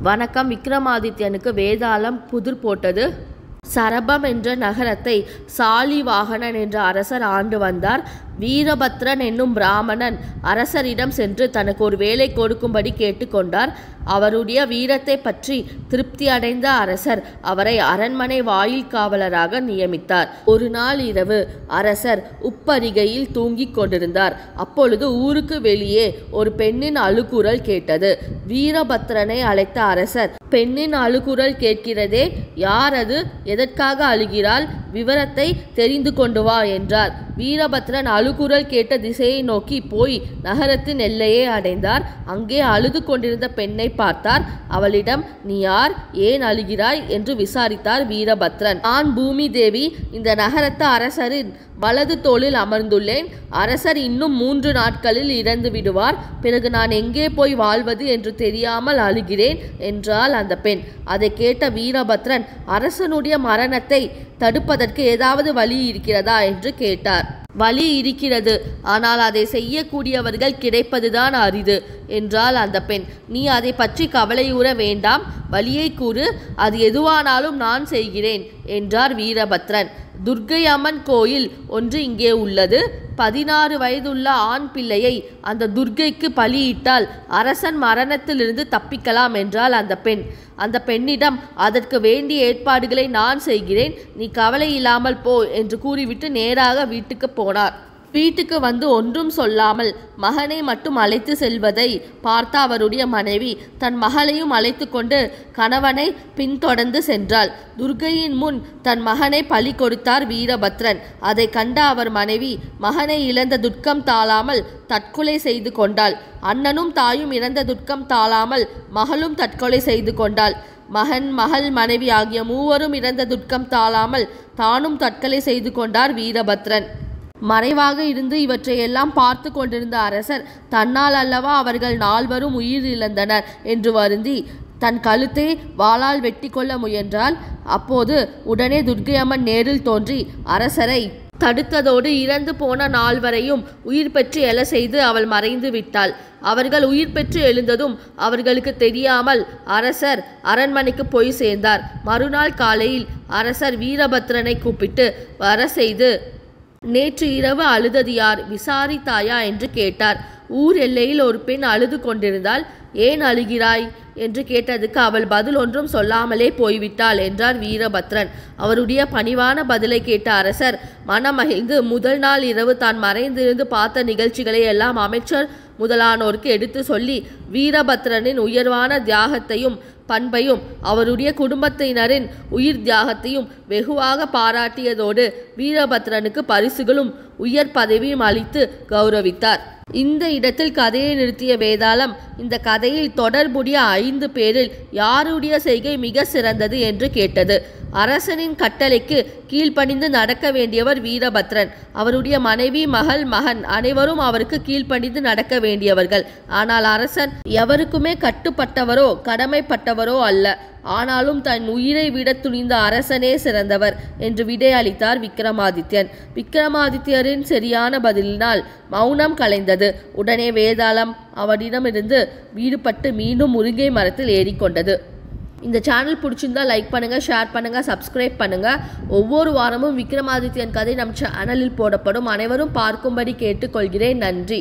வணக்கம். விக்ரமாதித்யனுக்கு வேதாளம் புதிர் போட்டது. சரபம் என்ற நகரத்தை சாலிவாகனன் என்ற அரசர் ஆண்டு வந்தார். வீரபத்ரன் என்னும் பிராமணன் அரசரிடம் சென்று தனக்கு ஒரு வேலை கொடுக்கும்படி கேட்டுக்கொண்டார். அவருடைய வீரத்தை பற்றி திருப்தி அடைந்த அரசர் அவரை அரண்மனை வாயில் காவலராக நியமித்தார். ஒரு நாள் இரவு அரசர் உப்பரிகையில் தூங்கிக் கொண்டிருந்தார். அப்பொழுது ஊருக்கு வெளியே ஒரு பெண்ணின் அழுகுரல் கேட்டது. வீரபத்ரனை அழைத்த அரசர், பெண்ணின் அழுகுரல் கேட்கிறதே, யார் அது? எதற்காக அழுகிறாள்? விவரத்தை தெரிந்து கொண்டு வா என்றார். வீரபத்ரன் அழுகுரல் கேட்ட திசையை நோக்கி போய் நகரத்தின் எல்லையை அடைந்தார். அங்கே அழுது கொண்டிருந்த பெண்ணை பார்த்தார். அவளிடம், நீ யார், ஏன் அழுகிறாய் என்று விசாரித்தார் வீரபத்ரன். நான் பூமி தேவி, இந்த நகரத்து அரசரின் வலது தோளில் அமர்ந்துள்ளேன். அரசர் இன்னும் 3 நாட்களில் இறந்து விடுவார். பிறகு நான் எங்கே போய் வாழ்வது என்று தெரியாமல் அழுகிறேன் என்றாள் அந்த பெண். அதை கேட்ட வீரபத்ரன், அரசனுடைய மரணத்தை தடுப்பதற்கு ஏதாவது வழி இருக்கிறதா என்று கேட்டார். வழி இருக்கிறது, ஆனால் அதை செய்யக்கூடியவர்கள் கிடைப்பதுதான் அரிது என்றாள் அந்த பெண். நீ அதை பற்றி கவலையுற வேண்டாம், வழியை கூறு, அது எதுவானாலும் நான் செய்கிறேன் என்றார் வீரபத்ரன். துர்க்கை அம்மன் கோயில் ஒன்று இங்கே உள்ளது. 16 வயதுள்ள ஆண் பிள்ளையை அந்த துர்க்கைக்கு பலியிட்டால் அரசன் மரணத்திலிருந்து தப்பிக்கலாம் என்றாள் அந்த பெண். அந்த பெண்ணிடம், அதற்கு வேண்டிய ஏற்பாடுகளை நான் செய்கிறேன், நீ கவலை இல்லாமல் போ என்று கூறிவிட்டு நேராக வீட்டுக்கு போனார். வீட்டுக்கு வந்து ஒன்றும் சொல்லாமல் மகனை மட்டும் அழைத்து செல்வதை பார்த்த அவருடைய மனைவி தன் மகளையும் அழைத்து கொண்டு கணவனை பின்தொடர்ந்து சென்றாள். துர்க்கையின் முன் தன் மகனை பலி கொடுத்தார் வீரபத்ரன். அதை கண்ட அவர் மனைவி மகனை இழந்த துக்கம் தாழாமல் தற்கொலை செய்து கொண்டாள். அண்ணனும் தாயும் இழந்த துக்கம் தாழாமல் மகளும் தற்கொலை செய்து கொண்டாள். மகன், மகள், மனைவி ஆகிய மூவரும் இறந்த துக்கம் தாழாமல் தானும் தற்கொலை செய்து கொண்டார் வீரபத்ரன். மறைவாக இருந்து இவற்றையெல்லாம் பார்த்து கொண்டிருந்த அரசர், தன்னால் அல்லவா அவர்கள் 4வரும் உயிர் இழந்தனர் என்று வருந்தி தன் கழுத்தை வாளால் வெட்டி கொள்ள முயன்றாள். அப்போது உடனே துர்க்கை அம்மன் நேரில் தோன்றி அரசரை தடுத்ததோடு இறந்து போன 4வரையும் உயிர் பெற்று எழ செய்து அவள் மறைந்து விட்டாள். அவர்கள் உயிர் பெற்று எழுந்ததும் அவர்களுக்கு தெரியாமல் அரசர் அரண்மனைக்கு போய் சேர்ந்தார். மறுநாள் காலையில் அரசர் வீரபத்ரனை கூப்பிட்டு வர செய்து, நேற்று இரவு அழுதது யார், விசாரித்தாயா என்று கேட்டார். ஊர் எல்லையில் ஒரு பெண் அழுது கொண்டிருந்தாள். ஏன் அழுகிறாய் என்று கேட்டதுக்கு அவள் பதில் ஒன்றும் சொல்லாமலே போய்விட்டாள் என்றார் வீரபத்ரன். அவருடைய பணிவான பதிலை கேட்ட அரசர் மனமகிழ்ந்து முதல் நாள் இரவு தான் மறைந்திருந்து பார்த்த நிகழ்ச்சிகளை எல்லாம் அமைச்சர் முதலானோருக்கு எடுத்து சொல்லி வீரபத்ரனின் உயர்வான தியாகத்தையும் பண்பையும் அவருடைய குடும்பத்தினரின் உயிர் தியாகத்தையும் வெகுவாக பாராட்டியதோடு வீரபத்ரனுக்கு பரிசுகளும் உயர் பதவியும் அளித்து கௌரவித்தார். இந்த இடத்தில் கதையை நிறுத்திய வேதாளம், இந்த கதையில் தொடர்புடைய 5 பேரில் யாருடைய செய்கை மிக சிறந்தது என்று கேட்டது. அரசனின் கட்டளைக்கு கீழ்ப்பணிந்து நடக்க வேண்டியவர் வீரபத்ரன். அவருடைய மனைவி, மகள், மகன் அனைவரும் அவருக்கு கீழ்ப்பணிந்து நடக்க வேண்டியவர்கள். ஆனால் அரசன் எவருக்குமே கட்டுப்பட்டவரோ கடமைப்பட்டவரோ அல்ல. ஆனாலும் தன் உயிரை விட துணிந்த அரசனே சிறந்தவர் என்று விடை அளித்தார் விக்ரமாதித்யன். விக்ரமாதித்யரின் சரியான பதிலினால் மௌனம் கலைந்தது. உடனே வேதாளம் அவரிடமிருந்து வீடுபட்டு மீண்டும் முருங்கை மரத்தில் ஏறிக்கொண்டது. இந்த சேனல் பிடிச்சிருந்தா லைக் பண்ணுங்கள், ஷேர் பண்ணுங்கள், சப்ஸ்கிரைப் பண்ணுங்கள். ஒவ்வொரு வாரமும் விக்ரமாதித்யன் கதை நம் சேனலில் போடப்படும். அனைவரும் பார்க்கும்படி கேட்டுக்கொள்கிறேன். நன்றி.